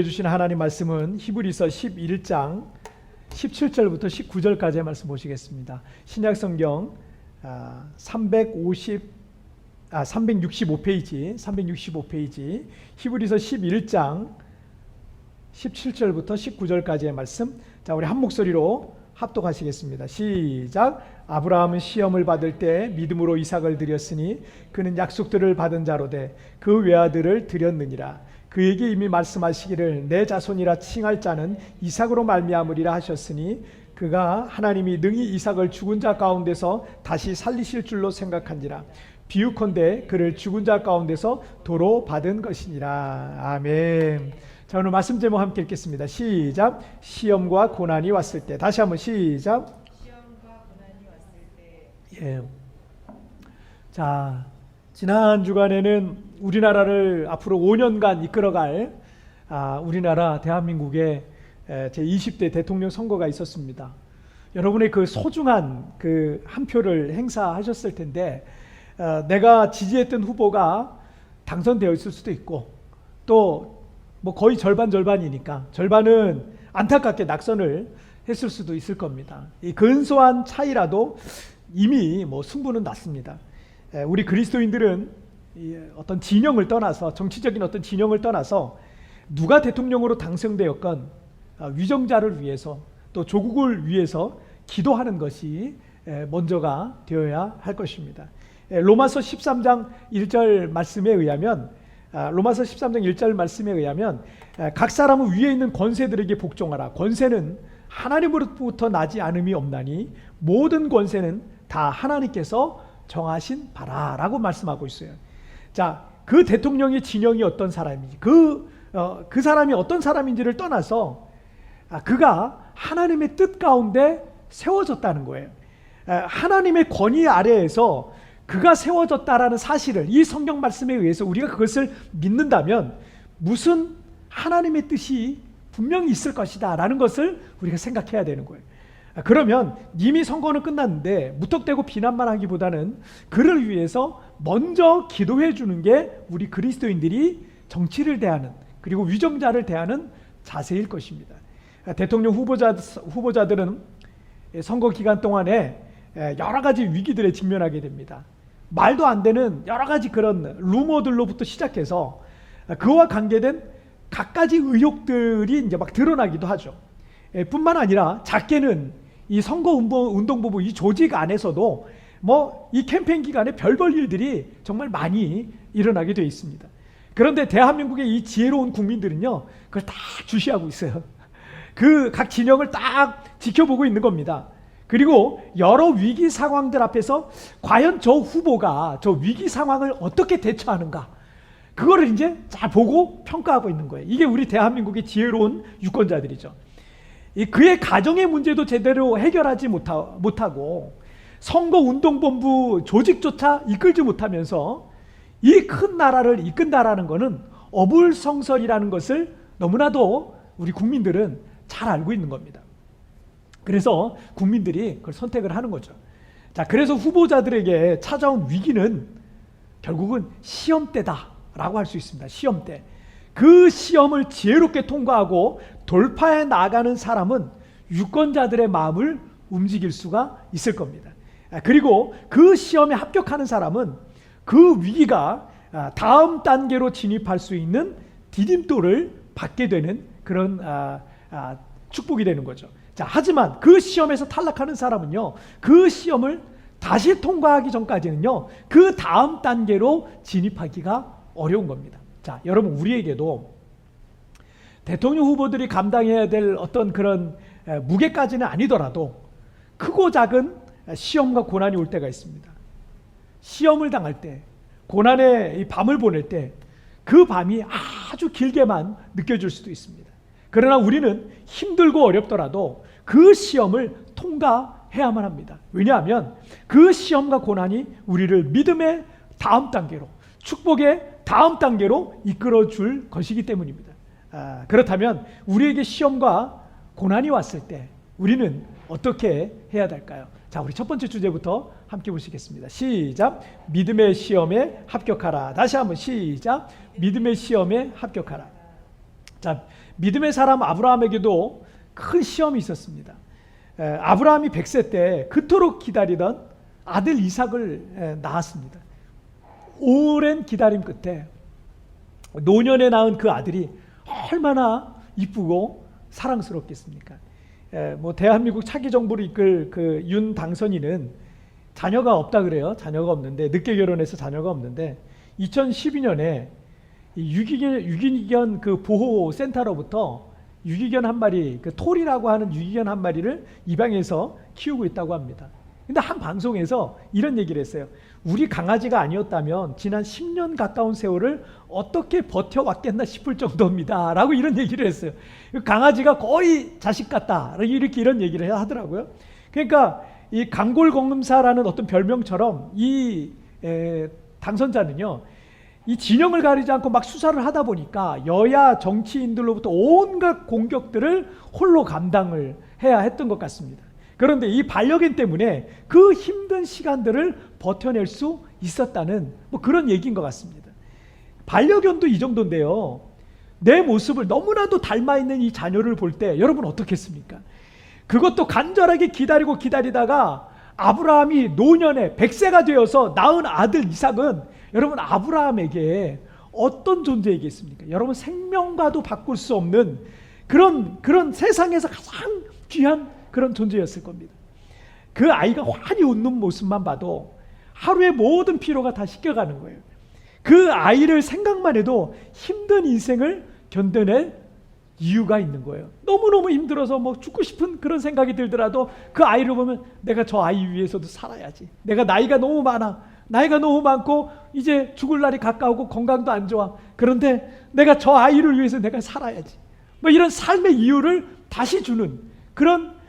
우리에게 주신 하나님 말씀은 히브리서 11장 17절부터 19절까지의 말씀 보시겠습니다. 신약성경 365페이지 히브리서 11장 17절부터 19절까지의 말씀. 자, 우리 한 목소리로 합독하시겠습니다. 시작. 아브라함은 시험을 받을 때 믿음으로 이삭을 드렸으니 그는 약속들을 받은 자로되 그 외아들을 드렸느니라. 그에게 이미 말씀하시기를 내 자손이라 칭할 자는 이삭으로 말미암으리라 하셨으니 그가 하나님이 능히 이삭을 죽은 자 가운데서 다시 살리실 줄로 생각한지라. 비유컨대 그를 죽은 자 가운데서 도로 받은 것이니라. 아멘. 자, 오늘 말씀 제목 함께 읽겠습니다. 시작. 시험과 고난이 왔을 때. 다시 한번 시작. 시험과 고난이 왔을 때. 예. 자, 지난 주간에는 우리나라를 앞으로 5년간 이끌어갈 우리나라 대한민국의 제20대 대통령 선거가 있었습니다. 여러분의 그 소중한 그 한 표를 행사하셨을 텐데 내가 지지했던 후보가 당선되어 있을 수도 있고 또 뭐 거의 절반이니까 절반은 안타깝게 낙선을 했을 수도 있을 겁니다. 이 근소한 차이라도 이미 뭐 승부는 났습니다. 우리 그리스도인들은 어떤 진영을 떠나서 정치적인 어떤 진영을 떠나서 누가 대통령으로 당선되었건 위정자를 위해서 또 조국을 위해서 기도하는 것이 먼저가 되어야 할 것입니다. 로마서 13장 1절 말씀에 의하면 각 사람은 위에 있는 권세들에게 복종하라. 권세는 하나님으로부터 나지 않음이 없나니 모든 권세는 다 하나님께서 정하신 바라라고 말씀하고 있어요. 자, 그 대통령의 진영이 어떤 사람인지 그 사람이 어떤 사람인지를 떠나서 그가 하나님의 뜻 가운데 세워졌다는 거예요. 하나님의 권위 아래에서 그가 세워졌다라는 사실을 이 성경 말씀에 의해서 우리가 그것을 믿는다면 무슨 하나님의 뜻이 분명히 있을 것이다 라는 것을 우리가 생각해야 되는 거예요. 그러면 이미 선거는 끝났는데 무턱대고 비난만 하기보다는 그를 위해서 먼저 기도해 주는 게 우리 그리스도인들이 정치를 대하는 그리고 위정자를 대하는 자세일 것입니다. 대통령 후보자들은 선거 기간 동안에 여러 가지 위기들에 직면하게 됩니다. 말도 안 되는 여러 가지 그런 루머들로부터 시작해서 그와 관계된 갖가지 의혹들이 이제 막 드러나기도 하죠. 뿐만 아니라 작게는 이 선거운동본부 이 조직 안에서도 뭐 이 캠페인 기간에 별별 일들이 정말 많이 일어나게 되어 있습니다. 그런데 대한민국의 이 지혜로운 국민들은요, 그걸 다 주시하고 있어요. 그 각 진영을 딱 지켜보고 있는 겁니다. 그리고 여러 위기 상황들 앞에서 과연 저 후보가 저 위기 상황을 어떻게 대처하는가, 그거를 이제 잘 보고 평가하고 있는 거예요. 이게 우리 대한민국의 지혜로운 유권자들이죠. 그의 가정의 문제도 제대로 해결하지 못하고 선거운동본부 조직조차 이끌지 못하면서 이 큰 나라를 이끈다라는 것은 어불성설이라는 것을 너무나도 우리 국민들은 잘 알고 있는 겁니다. 그래서 국민들이 그걸 선택을 하는 거죠. 자, 그래서 후보자들에게 찾아온 위기는 결국은 시험대다라고 할 수 있습니다. 시험대. 그 시험을 지혜롭게 통과하고 돌파해 나가는 사람은 유권자들의 마음을 움직일 수가 있을 겁니다. 그리고 그 시험에 합격하는 사람은 그 위기가 다음 단계로 진입할 수 있는 디딤돌을 받게 되는 그런 축복이 되는 거죠. 자, 하지만 그 시험에서 탈락하는 사람은요, 그 시험을 다시 통과하기 전까지는요, 그 다음 단계로 진입하기가 어려운 겁니다. 자, 여러분, 우리에게도 대통령 후보들이 감당해야 될 어떤 그런 무게까지는 아니더라도 크고 작은 시험과 고난이 올 때가 있습니다. 시험을 당할 때, 고난의 이 밤을 보낼 때 그 밤이 아주 길게만 느껴질 수도 있습니다. 그러나 우리는 힘들고 어렵더라도 그 시험을 통과해야만 합니다. 왜냐하면 그 시험과 고난이 우리를 믿음의 다음 단계로, 축복의 다음 단계로 이끌어 줄 것이기 때문입니다. 그렇다면 우리에게 시험과 고난이 왔을 때 우리는 어떻게 해야 될까요? 자, 우리 첫 번째 주제부터 함께 보시겠습니다. 시작. 믿음의 시험에 합격하라. 다시 한번 시작. 믿음의 시험에 합격하라. 자, 믿음의 사람 아브라함에게도 큰 시험이 있었습니다. 아브라함이 100세 때 그토록 기다리던 아들 이삭을 낳았습니다. 오랜 기다림 끝에 노년에 낳은 그 아들이 얼마나 이쁘고 사랑스럽겠습니까? 뭐 대한민국 차기 정부를 이끌 그 윤 당선인은 자녀가 없다 그래요. 자녀가 없는데, 늦게 결혼해서 자녀가 없는데 2012년에 유기견 그 보호센터로부터 유기견 한 마리, 그 톨이라고 하는 유기견 한 마리를 입양해서 키우고 있다고 합니다. 근데 한 방송에서 이런 얘기를 했어요. 우리 강아지가 아니었다면 지난 10년 가까운 세월을 어떻게 버텨왔겠나 싶을 정도입니다 라고 이런 얘기를 했어요. 강아지가 거의 자식 같다 이렇게 이런 얘기를 하더라고요. 그러니까 이 강골검사라는 어떤 별명처럼 이 당선자는요, 이 진영을 가리지 않고 막 수사를 하다 보니까 여야 정치인들로부터 온갖 공격들을 홀로 감당을 해야 했던 것 같습니다. 그런데 이 반려견 때문에 그 힘든 시간들을 버텨낼 수 있었다는 뭐 그런 얘기인 것 같습니다. 반려견도 이 정도인데요, 내 모습을 너무나도 닮아 있는 이 자녀를 볼 때 여러분 어떻겠습니까? 그것도 간절하게 기다리고 기다리다가 아브라함이 노년에 100세가 되어서 낳은 아들 이삭은 여러분 아브라함에게 어떤 존재이겠습니까? 여러분 생명과도 바꿀 수 없는 그런 세상에서 가장 귀한 그런 존재였을 겁니다. 그 아이가 환히 웃는 모습만 봐도 하루의 모든 피로가 다 씻겨가는 거예요. 그 아이를 생각만 해도 힘든 인생을 견뎌낼 이유가 있는 거예요. 너무너무 힘들어서 뭐 죽고 싶은 그런 생각이 들더라도 그 아이를 보면 내가 저 아이 위해서도 살아야지. 내가 나이가 너무 많고 이제 죽을 날이 가까우고 건강도 안 좋아. 그런데 내가 저 아이를 위해서 내가 살아야지. 뭐 이런 삶의 이유를 다시 주는 그런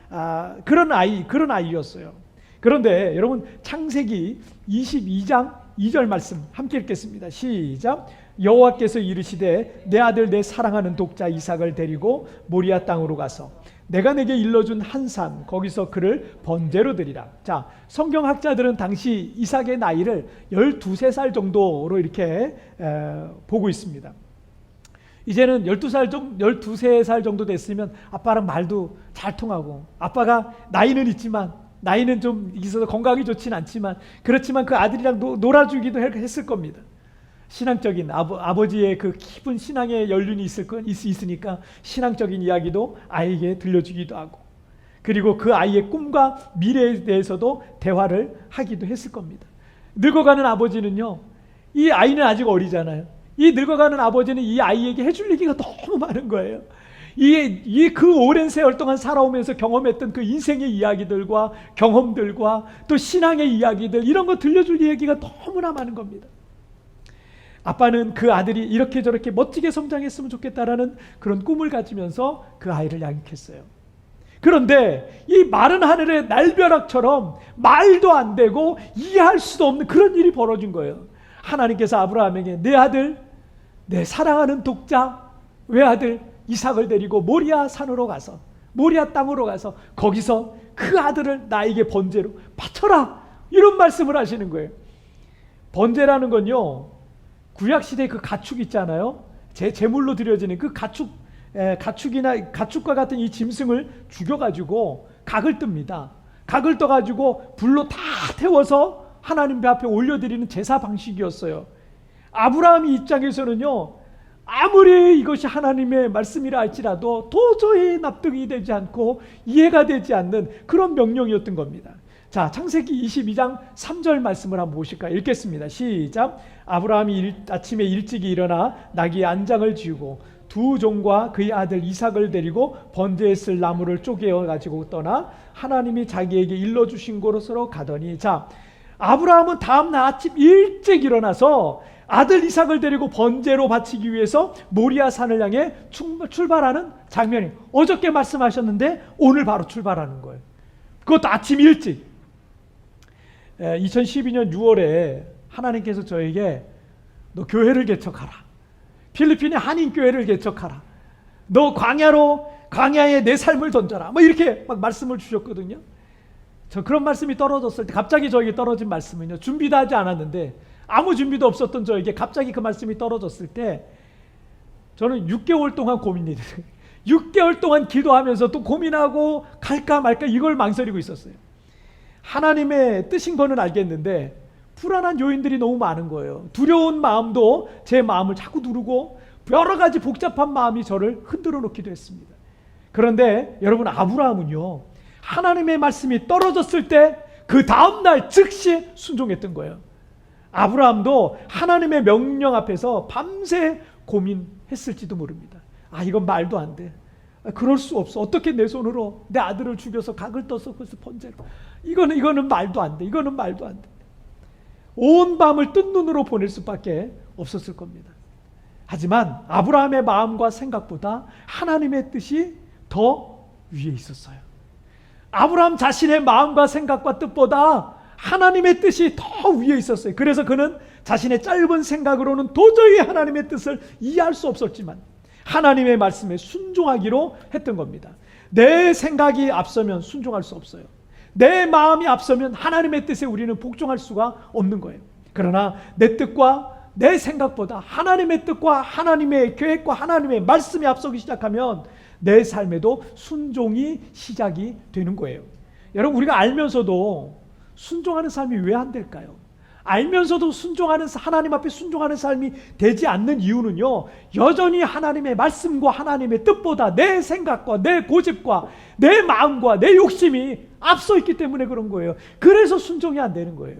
아이였어요. 그런데 여러분 창세기 22장 2절 말씀 함께 읽겠습니다. 시작. 여호와께서 이르시되 내 아들 내 사랑하는 독자 이삭을 데리고 모리아 땅으로 가서 내가 내게 일러준 한 산 거기서 그를 번제로 드리라. 자, 성경학자들은 당시 이삭의 나이를 12살 정도로 이렇게 보고 있습니다. 이제는 12살 정도 됐으면 아빠랑 말도 잘 통하고, 아빠가 나이는 있지만 나이는 좀 있어서 건강이 좋진 않지만 그렇지만 그 아들이랑 놀아주기도 했을 겁니다. 신앙적인 아버지의 그 깊은 신앙의 연륜이 있으니까 신앙적인 이야기도 아이에게 들려주기도 하고, 그리고 그 아이의 꿈과 미래에 대해서도 대화를 하기도 했을 겁니다. 늙어가는 아버지는요, 이 아이는 아직 어리잖아요. 이 늙어가는 아버지는 이 아이에게 해줄 얘기가 너무 많은 거예요. 그 오랜 세월 동안 살아오면서 경험했던 그 인생의 이야기들과 경험들과 또 신앙의 이야기들, 이런 거 들려줄 얘기가 너무나 많은 겁니다. 아빠는 그 아들이 이렇게 저렇게 멋지게 성장했으면 좋겠다라는 그런 꿈을 가지면서 그 아이를 양육했어요. 그런데 이 마른 하늘의 날벼락처럼 말도 안 되고 이해할 수도 없는 그런 일이 벌어진 거예요. 하나님께서 아브라함에게 내 아들, 내 사랑하는 독자 외아들 이삭을 데리고 모리아 산으로 가서, 모리아 땅으로 가서 거기서 그 아들을 나에게 번제로 바쳐라, 이런 말씀을 하시는 거예요. 번제라는 건요, 구약시대 그 가축 있잖아요. 제물로 드려지는 그 가축과 같은 이 짐승을 죽여가지고 각을 뜹니다. 각을 떠가지고 불로 다 태워서 하나님 앞에 올려드리는 제사 방식이었어요. 아브라함 입장에서는요, 아무리 이것이 하나님의 말씀이라 할지라도 도저히 납득이 되지 않고 이해가 되지 않는 그런 명령이었던 겁니다. 자, 창세기 22장 3절 말씀을 한번 보실까요? 읽겠습니다. 시작. 아브라함이 아침에 일찍이 일어나 나귀의 안장을 지우고 두 종과 그의 아들 이삭을 데리고 번제에 쓸 나무를 쪼개어 가지고 떠나 하나님이 자기에게 일러주신 곳으로 가더니, 자, 아브라함은 다음날 아침 일찍 일어나서 아들 이삭을 데리고 번제로 바치기 위해서 모리아 산을 향해 출발하는 장면이, 어저께 말씀하셨는데 오늘 바로 출발하는 거예요. 그것도 아침 일찍. 2012년 6월에 하나님께서 저에게 너 교회를 개척하라, 필리핀의 한인교회를 개척하라, 너 광야에 내 삶을 던져라, 뭐 이렇게 막 말씀을 주셨거든요. 저 그런 말씀이 떨어졌을 때, 갑자기 저에게 떨어진 말씀은요, 준비도 하지 않았는데 아무 준비도 없었던 저에게 갑자기 그 말씀이 떨어졌을 때 저는 6개월 동안 고민이 돼요. 6개월 동안 기도하면서 또 고민하고 갈까 말까 이걸 망설이고 있었어요. 하나님의 뜻인 거는 알겠는데 불안한 요인들이 너무 많은 거예요. 두려운 마음도 제 마음을 자꾸 누르고 여러 가지 복잡한 마음이 저를 흔들어 놓기도 했습니다. 그런데 여러분, 아브라함은요, 하나님의 말씀이 떨어졌을 때 그 다음날 즉시 순종했던 거예요. 아브라함도 하나님의 명령 앞에서 밤새 고민했을지도 모릅니다. 이건 말도 안 돼. 그럴 수 없어. 어떻게 내 손으로 내 아들을 죽여서 각을 떠서 그것을 번제로. 이거는 말도 안 돼. 이거는 말도 안 돼. 온 밤을 뜬 눈으로 보낼 수밖에 없었을 겁니다. 하지만 아브라함의 마음과 생각보다 하나님의 뜻이 더 위에 있었어요. 아브라함 자신의 마음과 생각과 뜻보다 하나님의 뜻이 더 위에 있었어요. 그래서 그는 자신의 짧은 생각으로는 도저히 하나님의 뜻을 이해할 수 없었지만 하나님의 말씀에 순종하기로 했던 겁니다. 내 생각이 앞서면 순종할 수 없어요. 내 마음이 앞서면 하나님의 뜻에 우리는 복종할 수가 없는 거예요. 그러나 내 뜻과 내 생각보다 하나님의 뜻과 하나님의 계획과 하나님의 말씀이 앞서기 시작하면 내 삶에도 순종이 시작이 되는 거예요. 여러분, 우리가 알면서도 순종하는 삶이 왜 안 될까요? 알면서도 하나님 앞에 순종하는 삶이 되지 않는 이유는요, 여전히 하나님의 말씀과 하나님의 뜻보다 내 생각과 내 고집과 내 마음과 내 욕심이 앞서 있기 때문에 그런 거예요. 그래서 순종이 안 되는 거예요.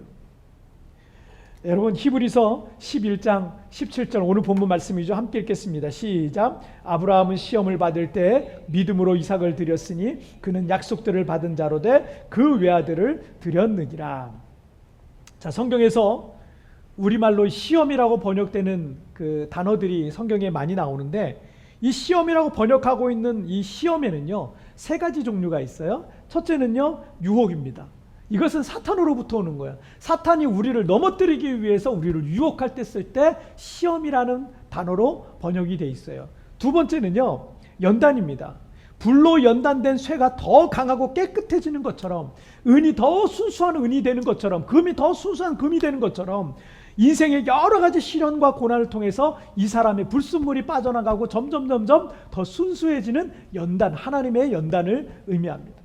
여러분, 히브리서 11장 17절 오늘 본문 말씀이죠. 함께 읽겠습니다. 시작. 아브라함은 시험을 받을 때 믿음으로 이삭을 드렸으니 그는 약속들을 받은 자로 돼 그 외아들을 드렸느니라. 자, 성경에서 우리말로 시험이라고 번역되는 그 단어들이 성경에 많이 나오는데, 이 시험이라고 번역하고 있는 이 시험에는요, 세 가지 종류가 있어요. 첫째는요, 유혹입니다. 이것은 사탄으로부터 오는 거예요. 사탄이 우리를 넘어뜨리기 위해서 우리를 유혹할 때 쓸 때 시험이라는 단어로 번역이 돼 있어요. 두 번째는요, 연단입니다. 불로 연단된 쇠가 더 강하고 깨끗해지는 것처럼, 은이 더 순수한 은이 되는 것처럼, 금이 더 순수한 금이 되는 것처럼 인생의 여러 가지 시련과 고난을 통해서 이 사람의 불순물이 빠져나가고 점점 더 순수해지는 연단, 하나님의 연단을 의미합니다.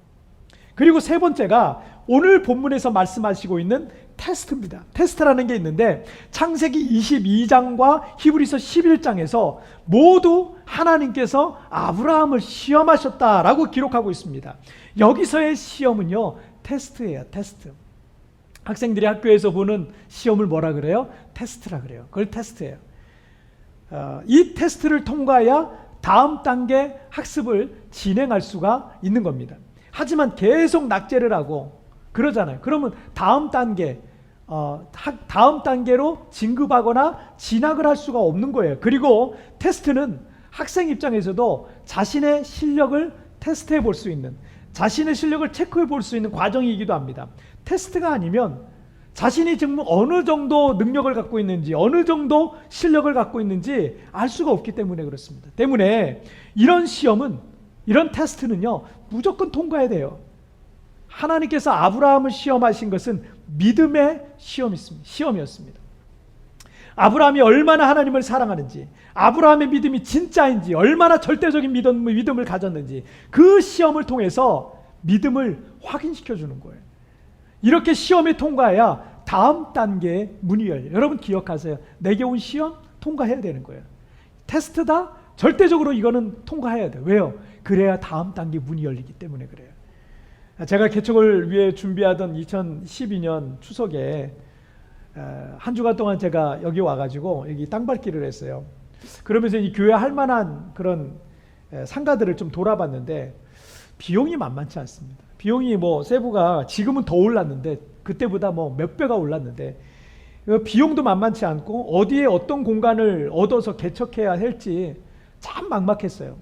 그리고 세 번째가 오늘 본문에서 말씀하시고 있는 테스트입니다. 테스트라는 게 있는데 창세기 22장과 히브리서 11장에서 모두 하나님께서 아브라함을 시험하셨다라고 기록하고 있습니다. 여기서의 시험은요, 테스트예요. 테스트. 학생들이 학교에서 보는 시험을 뭐라 그래요? 테스트라 그래요. 그걸 테스트예요. 이 테스트를 통과해야 다음 단계 학습을 진행할 수가 있는 겁니다. 하지만 계속 낙제를 하고 그러잖아요. 그러면 다음 단계로 진급하거나 진학을 할 수가 없는 거예요. 그리고 테스트는 학생 입장에서도 자신의 실력을 테스트해 볼 수 있는, 자신의 실력을 체크해 볼 수 있는 과정이기도 합니다. 테스트가 아니면 자신이 지금 어느 정도 능력을 갖고 있는지, 어느 정도 실력을 갖고 있는지 알 수가 없기 때문에 그렇습니다. 때문에 이런 시험은, 이런 테스트는요, 무조건 통과해야 돼요. 하나님께서 아브라함을 시험하신 것은 믿음의 시험이었습니다. 아브라함이 얼마나 하나님을 사랑하는지, 아브라함의 믿음이 진짜인지, 얼마나 절대적인 믿음을 가졌는지 그 시험을 통해서 믿음을 확인시켜 주는 거예요. 이렇게 시험에 통과해야 다음 단계의 문이 열려요. 여러분 기억하세요. 내게 온 시험 통과해야 되는 거예요. 테스트다? 절대적으로 이거는 통과해야 돼요. 왜요? 그래야 다음 단계 문이 열리기 때문에 그래요. 제가 개척을 위해 준비하던 2012년 추석에 한 주간 동안 제가 여기 와가지고 여기 땅밟기를 했어요. 그러면서 이 교회 할 만한 그런 상가들을 좀 돌아봤는데 비용이 만만치 않습니다. 비용이 뭐 세부가 지금은 더 올랐는데 그때보다 뭐 몇 배가 올랐는데 비용도 만만치 않고 어디에 어떤 공간을 얻어서 개척해야 할지 참 막막했어요.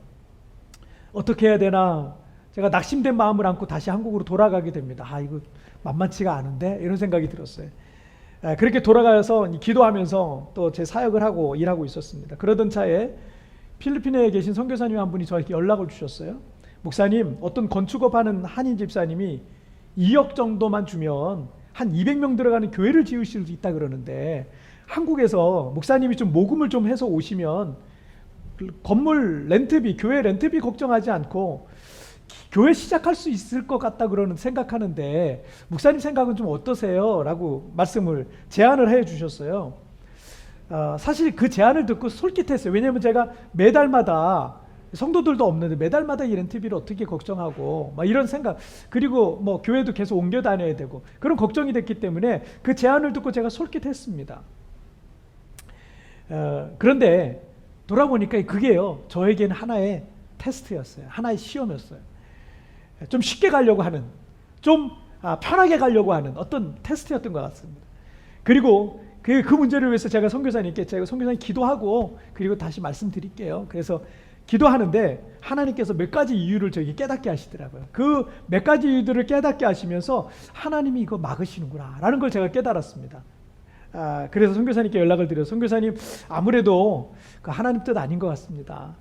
어떻게 해야 되나, 제가 낙심된 마음을 안고 다시 한국으로 돌아가게 됩니다. 이거 만만치가 않은데 이런 생각이 들었어요. 그렇게 돌아가서 기도하면서 또 제 사역을 하고 일하고 있었습니다. 그러던 차에 필리핀에 계신 선교사님 한 분이 저에게 연락을 주셨어요. 목사님, 어떤 건축업하는 한인 집사님이 2억 정도만 주면 한 200명 들어가는 교회를 지으실 수 있다 그러는데 한국에서 목사님이 좀 모금을 좀 해서 오시면 건물 렌트비, 교회 렌트비 걱정하지 않고 교회 시작할 수 있을 것 같다 그러는 생각하는데 목사님 생각은 좀 어떠세요? 라고 제안을 해 주셨어요. 사실 그 제안을 듣고 솔깃했어요. 왜냐하면 제가 매달마다 성도들도 없는데 매달마다 이 렌트비를 어떻게 걱정하고 막 이런 생각, 그리고 뭐 교회도 계속 옮겨 다녀야 되고 그런 걱정이 됐기 때문에 그 제안을 듣고 제가 솔깃했습니다. 그런데 돌아보니까 그게요, 저에게는 하나의 테스트였어요. 하나의 시험이었어요. 좀 쉽게 가려고 하는, 좀 편하게 가려고 하는 어떤 테스트였던 것 같습니다. 그리고 그 문제를 위해서 제가 선교사님 기도하고 그리고 다시 말씀드릴게요. 그래서 기도하는데 하나님께서 몇 가지 이유를 저에게 깨닫게 하시더라고요. 그 몇 가지 이유들을 깨닫게 하시면서 하나님이 이거 막으시는구나 라는 걸 제가 깨달았습니다. 그래서 선교사님께 연락을 드려서 선교사님, 아무래도 그 하나님 뜻 아닌 것 같습니다.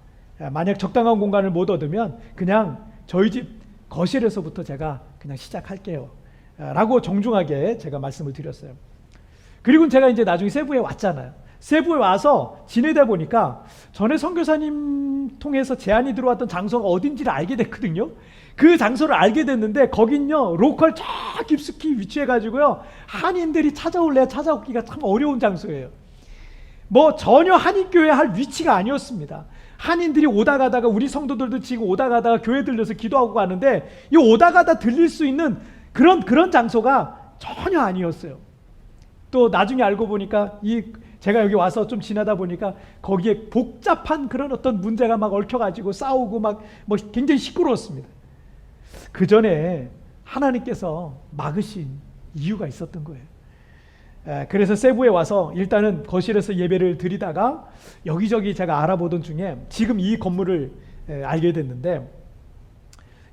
만약 적당한 공간을 못 얻으면 그냥 저희 집 거실에서부터 제가 그냥 시작할게요 라고 정중하게 제가 말씀을 드렸어요. 그리고 제가 이제 나중에 세부에 왔잖아요. 세부에 와서 지내다 보니까 전에 선교사님 통해서 제안이 들어왔던 장소가 어딘지를 알게 됐거든요. 그 장소를 알게 됐는데 거긴요, 로컬 저 깊숙이 위치해가지고요, 한인들이 찾아올래야 찾아오기가 참 어려운 장소예요. 뭐 전혀 한인교회 할 위치가 아니었습니다. 한인들이 오다 가다가, 우리 성도들도 지금 오다 가다가 교회 들려서 기도하고 가는데 이 오다 가다 들릴 수 있는 그런 장소가 전혀 아니었어요. 또 나중에 알고 보니까 제가 여기 와서 좀 지나다 보니까 거기에 복잡한 그런 어떤 문제가 막 얽혀가지고 싸우고 막 뭐 굉장히 시끄러웠습니다. 그 전에 하나님께서 막으신 이유가 있었던 거예요. 그래서 세부에 와서 일단은 거실에서 예배를 드리다가 여기저기 제가 알아보던 중에 지금 이 건물을 알게 됐는데,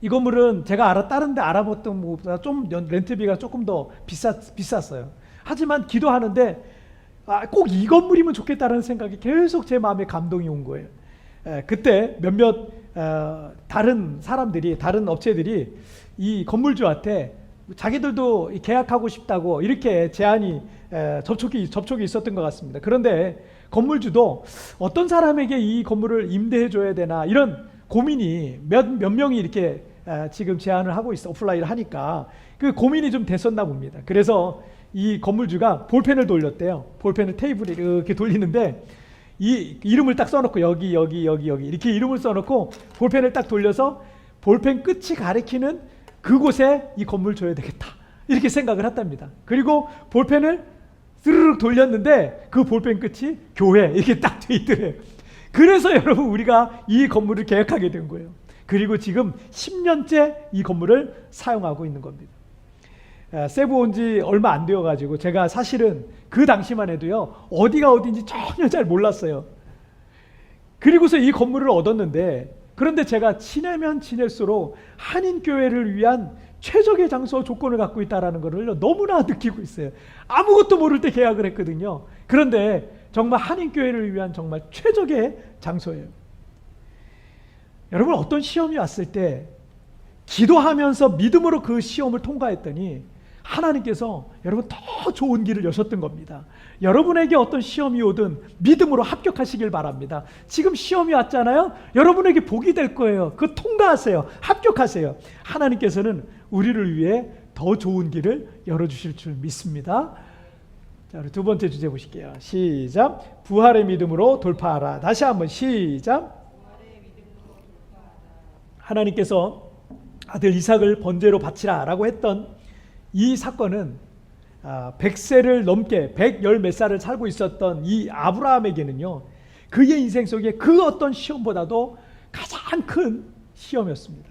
이 건물은 제가 다른 데 알아봤던 것보다 좀 렌트비가 조금 더 비쌌어요. 하지만 기도하는데 꼭 이 건물이면 좋겠다는 생각이 계속 제 마음에 감동이 온 거예요. 그때 몇몇 다른 사람들이, 다른 업체들이 이 자기들도 계약하고 싶다고 이렇게 제안이 접촉이 있었던 것 같습니다. 그런데 건물주도 어떤 사람에게 이 건물을 임대해 줘야 되나 이런 고민이 몇 명이 이렇게 지금 제안을 하고 있어, 오플라이를 하니까 그 고민이 좀 됐었나 봅니다. 그래서 이 건물주가 볼펜을 돌렸대요. 볼펜을 테이블에 이렇게 돌리는데 이 이름을 딱 써놓고 여기 이렇게 이름을 써놓고 볼펜을 딱 돌려서 볼펜 끝이 가리키는 그곳에 이 건물 줘야 되겠다 이렇게 생각을 했답니다. 그리고 볼펜을 스르륵 돌렸는데 그 볼펜 끝이 교회 이렇게 딱 돼 있더래요. 그래서 여러분 우리가 이 건물을 계약하게 된 거예요. 그리고 지금 10년째 이 건물을 사용하고 있는 겁니다. 세부 온 지 얼마 안 되어가지고 제가 사실은 그 당시만 해도요, 어디가 어딘지 전혀 잘 몰랐어요. 그리고서 이 건물을 얻었는데, 그런데 제가 지내면 지낼수록 한인교회를 위한 최적의 장소 조건을 갖고 있다는 것을 너무나 느끼고 있어요. 아무것도 모를 때 계약을 했거든요. 그런데 정말 한인교회를 위한 정말 최적의 장소예요. 여러분, 어떤 시험이 왔을 때 기도하면서 믿음으로 그 시험을 통과했더니 하나님께서 여러분 더 좋은 길을 여셨던 겁니다. 여러분에게 어떤 시험이 오든 믿음으로 합격하시길 바랍니다. 지금 시험이 왔잖아요. 여러분에게 복이 될 거예요. 그거 통과하세요. 합격하세요. 하나님께서는 우리를 위해 더 좋은 길을 열어주실 줄 믿습니다. 자, 우리 두 번째 주제 보실게요. 시작. 부활의 믿음으로 돌파하라. 다시 한번 시작. 하나님께서 아들 이삭을 번제로 바치라 라고 했던 이 사건은 100세를 넘게 110 몇 살을 살고 있었던 이 아브라함에게는요, 그의 인생 속에 그 어떤 시험보다도 가장 큰 시험이었습니다.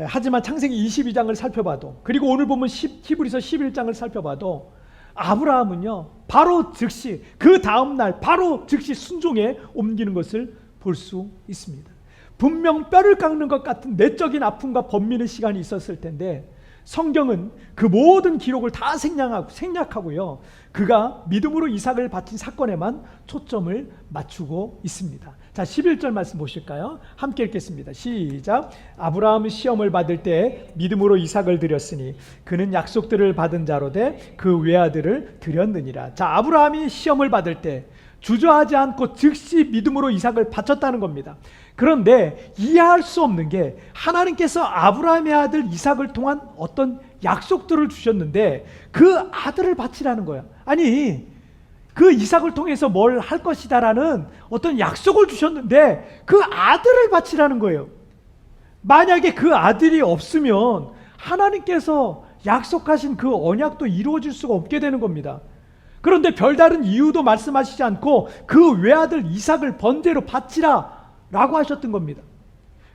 하지만 창세기 22장을 살펴봐도, 그리고 오늘 보면 히브리서 11장을 살펴봐도 아브라함은요 바로 즉시 그 다음날 바로 즉시 순종에 옮기는 것을 볼 수 있습니다. 분명 뼈를 깎는 것 같은 내적인 아픔과 번민의 시간이 있었을 텐데 성경은 그 모든 기록을 다 생략하고요, 그가 믿음으로 이삭을 바친 사건에만 초점을 맞추고 있습니다. 자, 11절 말씀 보실까요? 함께 읽겠습니다. 시작. 아브라함은 시험을 받을 때 믿음으로 이삭을 드렸으니 그는 약속들을 받은 자로 돼 그 외아들을 드렸느니라. 자, 아브라함이 시험을 받을 때 주저하지 않고 즉시 믿음으로 이삭을 바쳤다는 겁니다. 그런데 이해할 수 없는 게 하나님께서 아브라함의 아들 이삭을 통한 어떤 약속들을 주셨는데 그 아들을 바치라는 거야. 아니, 그 이삭을 통해서 뭘 할 것이다라는 어떤 약속을 주셨는데 그 아들을 바치라는 거예요. 만약에 그 아들이 없으면 하나님께서 약속하신 그 언약도 이루어질 수가 없게 되는 겁니다. 그런데 별다른 이유도 말씀하시지 않고 그 외아들 이삭을 번제로 바치라 라고 하셨던 겁니다.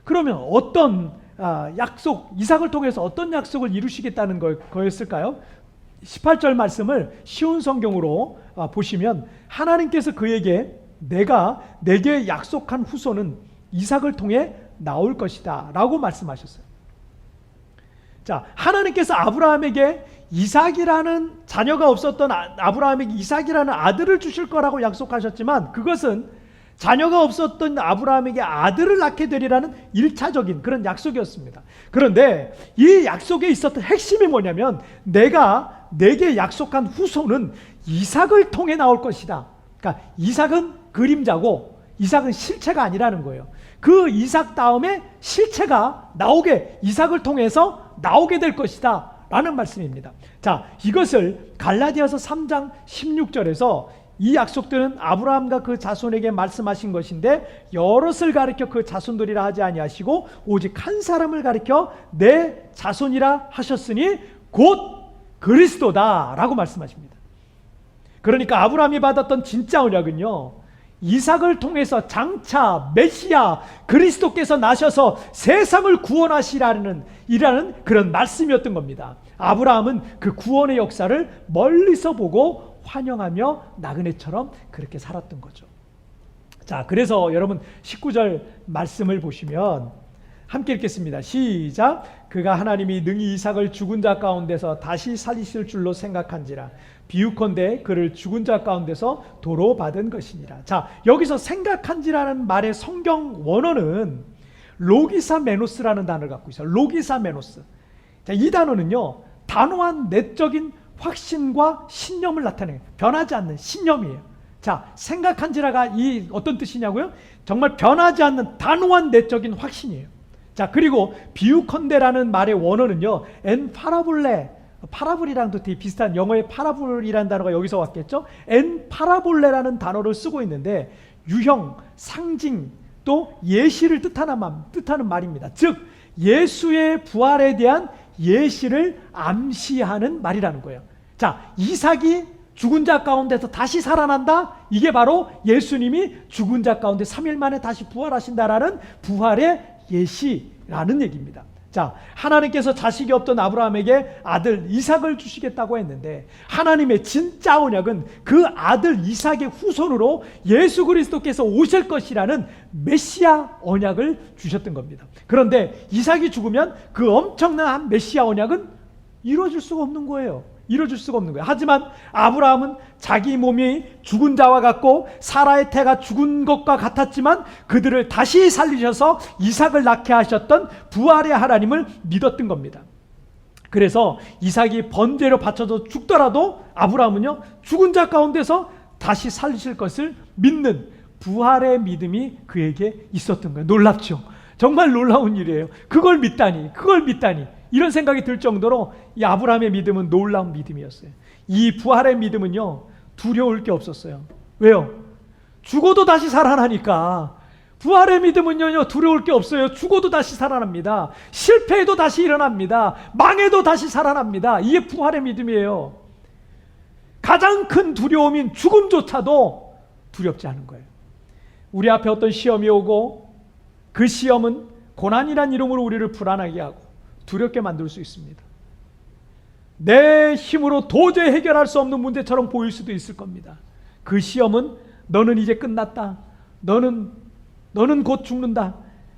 그러면 어떤 약속, 이삭을 통해서 어떤 약속을 이루시겠다는 거였을까요? 18절 말씀을 쉬운 성경으로 보시면 하나님께서 그에게 내가 내게 약속한 후손은 이삭을 통해 나올 것이다 라고 말씀하셨어요. 자, 하나님께서 아브라함에게 이삭이라는 자녀가 없었던 아브라함에게 이삭이라는 아들을 주실 거라고 약속하셨지만 그것은 자녀가 없었던 아브라함에게 아들을 낳게 되리라는 1차적인 그런 약속이었습니다. 그런데 이 약속에 있었던 핵심이 뭐냐면 내가 내게 약속한 후손은 이삭을 통해 나올 것이다. 그러니까 이삭은 그림자고 이삭은 실체가 아니라는 거예요. 그 이삭 다음에 실체가 이삭을 통해서 나오게 될 것이다 라는 말씀입니다. 자, 이것을 갈라디아서 3장 16절에서 이 약속들은 아브라함과 그 자손에게 말씀하신 것인데 여럿을 가리켜 그 자손들이라 하지 아니하시고 오직 한 사람을 가리켜 내 자손이라 하셨으니 곧 그리스도다 라고 말씀하십니다. 그러니까 아브라함이 받았던 진짜 언약은요, 이삭을 통해서 장차 메시아 그리스도께서 나셔서 세상을 구원하시라는 그런 말씀이었던 겁니다. 아브라함은 그 구원의 역사를 멀리서 보고 환영하며 나그네처럼 그렇게 살았던 거죠. 자, 그래서 여러분 19절 말씀을 보시면 함께 읽겠습니다. 시작. 그가 하나님이 능히 이삭을 죽은 자 가운데서 다시 살리실 줄로 생각한지라 비유컨대 그를 죽은 자 가운데서 도로 받은 것이니라. 자, 여기서 생각한지라는 말의 성경 원어는 로기사 메노스라는 단어를 갖고 있어요. 로기사 메노스. 자, 이 단어는요, 단호한 내적인 확신과 신념을 나타내요. 변하지 않는 신념이에요. 자, 생각한지라가 이 어떤 뜻이냐고요? 정말 변하지 않는 단호한 내적인 확신이에요. 자, 그리고 비유컨대라는 말의 원어는요, 엔 파라볼레, 파라볼이랑도 되게 비슷한 영어의 파라볼이라는 단어가 여기서 왔겠죠? 엔 파라볼레라는 단어를 쓰고 있는데 유형, 상징, 또 예시를 뜻하는 말입니다. 즉 예수의 부활에 대한 예시를 암시하는 말이라는 거예요. 자, 이삭이 죽은 자 가운데서 다시 살아난다? 이게 바로 예수님이 죽은 자 가운데 3일 만에 다시 부활하신다라는 부활의 예시라는 얘기입니다. 자, 하나님께서 자식이 없던 아브라함에게 아들 이삭을 주시겠다고 했는데 하나님의 진짜 언약은 그 아들 이삭의 후손으로 예수 그리스도께서 오실 것이라는 메시아 언약을 주셨던 겁니다. 그런데 이삭이 죽으면 그 엄청난 메시아 언약은 이루어질 수가 없는 거예요. 하지만 아브라함은 자기 몸이 죽은 자와 같고 사라의 태가 죽은 것과 같았지만 그들을 다시 살리셔서 이삭을 낳게 하셨던 부활의 하나님을 믿었던 겁니다. 그래서 이삭이 번제로 바쳐서 죽더라도 아브라함은요, 죽은 자 가운데서 다시 살리실 것을 믿는 부활의 믿음이 그에게 있었던 거예요. 놀랍죠? 정말 놀라운 일이에요. 그걸 믿다니 이런 생각이 들 정도로 이 아브라함의 믿음은 놀라운 믿음이었어요. 이 부활의 믿음은요, 두려울 게 없었어요. 왜요? 죽어도 다시 살아나니까. 부활의 믿음은요, 두려울 게 없어요. 죽어도 다시 살아납니다. 실패해도 다시 일어납니다. 망해도 다시 살아납니다. 이게 부활의 믿음이에요. 가장 큰 두려움인 죽음조차도 두렵지 않은 거예요. 우리 앞에 어떤 시험이 오고 그 시험은 고난이란 이름으로 우리를 불안하게 하고 두렵게 만들 수 있습니다. 내 힘으로 도저히 해결할 수 없는 문제처럼 보일 수도 있을 겁니다. 그 시험은 너는 이제 끝났다. 너는 곧 죽는다.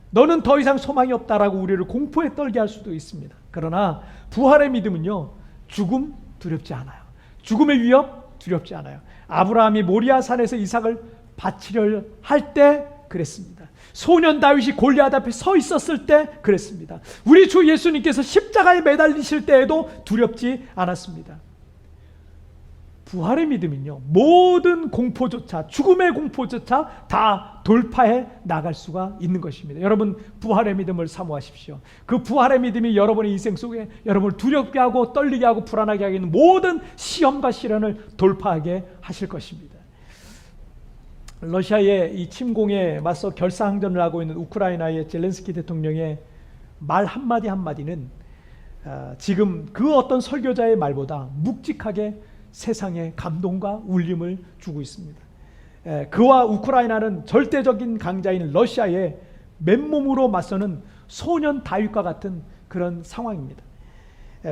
너는 더 이상 소망이 없다라고 우리를 공포에 떨게 할 수도 있습니다. 그러나 부활의 믿음은요, 죽음 두렵지 않아요. 죽음의 위협 두렵지 않아요. 아브라함이 모리아 산에서 이삭을 바치려 할 때 그랬습니다. 소년 다윗이 골리앗 앞에 서 있었을 때 그랬습니다. 우리 주 예수님께서 십자가에 매달리실 때에도 두렵지 않았습니다. 부활의 믿음은요, 모든 공포조차, 죽음의 공포조차 다 돌파해 나갈 수가 있는 것입니다. 여러분, 부활의 믿음을 사모하십시오. 그 부활의 믿음이 여러분의 인생 속에 여러분을 두렵게 하고 떨리게 하고 불안하게 하게 하는 모든 시험과 시련을 돌파하게 하실 것입니다. 러시아의 이 침공에 맞서 결사항전을 하고 있는 우크라이나의 젤렌스키 대통령의 말 한마디 한마디는 지금 그 어떤 설교자의 말보다 묵직하게 세상에 감동과 울림을 주고 있습니다. 그와 우크라이나는 절대적인 강자인 러시아에 맨몸으로 맞서는 소년 다윗과 같은 그런 상황입니다.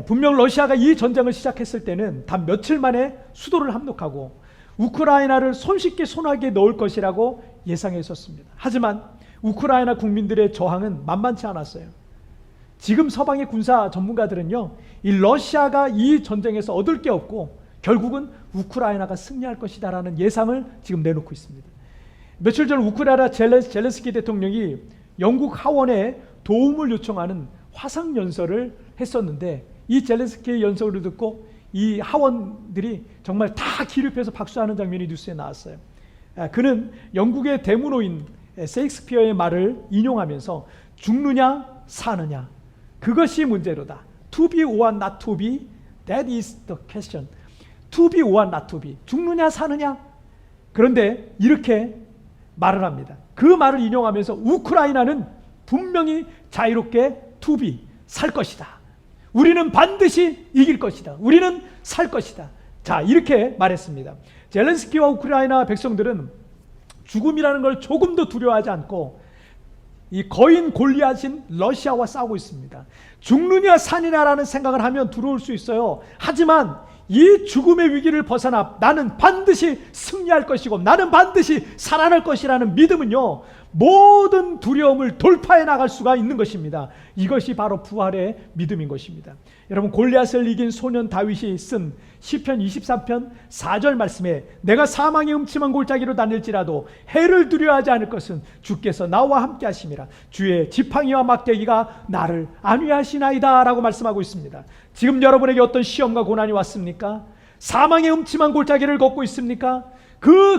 분명 러시아가 이 전쟁을 시작했을 때는 단 며칠 만에 수도를 함락하고 우크라이나를 손쉽게 손아귀에 넣을 것이라고 예상했었습니다. 하지만 우크라이나 국민들의 저항은 만만치 않았어요. 지금 서방의 군사 전문가들은요, 이 러시아가 이 전쟁에서 얻을 게 없고 결국은 우크라이나가 승리할 것이다라는 예상을 지금 내놓고 있습니다. 며칠 전 우크라이나 젤렌스키 대통령이 영국 하원에 도움을 요청하는 화상 연설을 했었는데, 이 젤렌스키의 연설을 듣고 이 하원들이 정말 다 기립해서 박수하는 장면이 뉴스에 나왔어요. 그는 영국의 대문호인 셰익스피어의 말을 인용하면서 죽느냐 사느냐, 그것이 문제로다. To be or not to be, that is the question. To be or not to be, 죽느냐 사느냐. 그런데 이렇게 말을 합니다. 그 말을 인용하면서 우크라이나는 분명히 자유롭게 to be, 살 것이다. 우리는 반드시 이길 것이다. 우리는 살 것이다. 자, 이렇게 말했습니다. 젤렌스키와 우크라이나 백성들은 죽음이라는 걸 조금도 두려워하지 않고 이 거인 골리앗인 러시아와 싸우고 있습니다. 죽느냐 사느냐라는 생각을 하면 두려울 수 있어요. 하지만 이 죽음의 위기를 벗어나 나는 반드시 승리할 것이고 나는 반드시 살아날 것이라는 믿음은요, 모든 두려움을 돌파해 나갈 수가 있는 것입니다. 이것이 바로 부활의 믿음인 것입니다. 여러분, 골리앗을 이긴 소년 다윗이 쓴 시편 23편 4절 말씀에 내가 사망의 음침한 골짜기로 다닐지라도 해를 두려워하지 않을 것은 주께서 나와 함께 하심이라. 주의 지팡이와 막대기가 나를 안위하시나이다 라고 말씀하고 있습니다. 지금 여러분에게 어떤 시험과 고난이 왔습니까? 사망의 음침한 골짜기를 걷고 있습니까?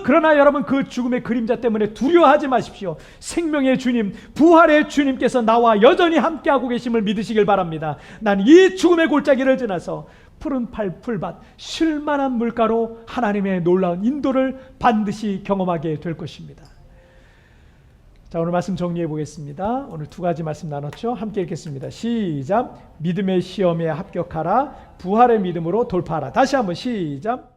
그러나 여러분, 그 죽음의 그림자 때문에 두려워하지 마십시오. 생명의 주님, 부활의 주님께서 나와 여전히 함께하고 계심을 믿으시길 바랍니다. 난 이 죽음의 골짜기를 지나서 푸른 풀밭, 쉴만한 물가로 하나님의 놀라운 인도를 반드시 경험하게 될 것입니다. 자, 오늘 말씀 정리해 보겠습니다. 오늘 두 가지 말씀 나눴죠. 함께 읽겠습니다. 시작. 믿음의 시험에 합격하라. 부활의 믿음으로 돌파하라. 다시 한번 시작.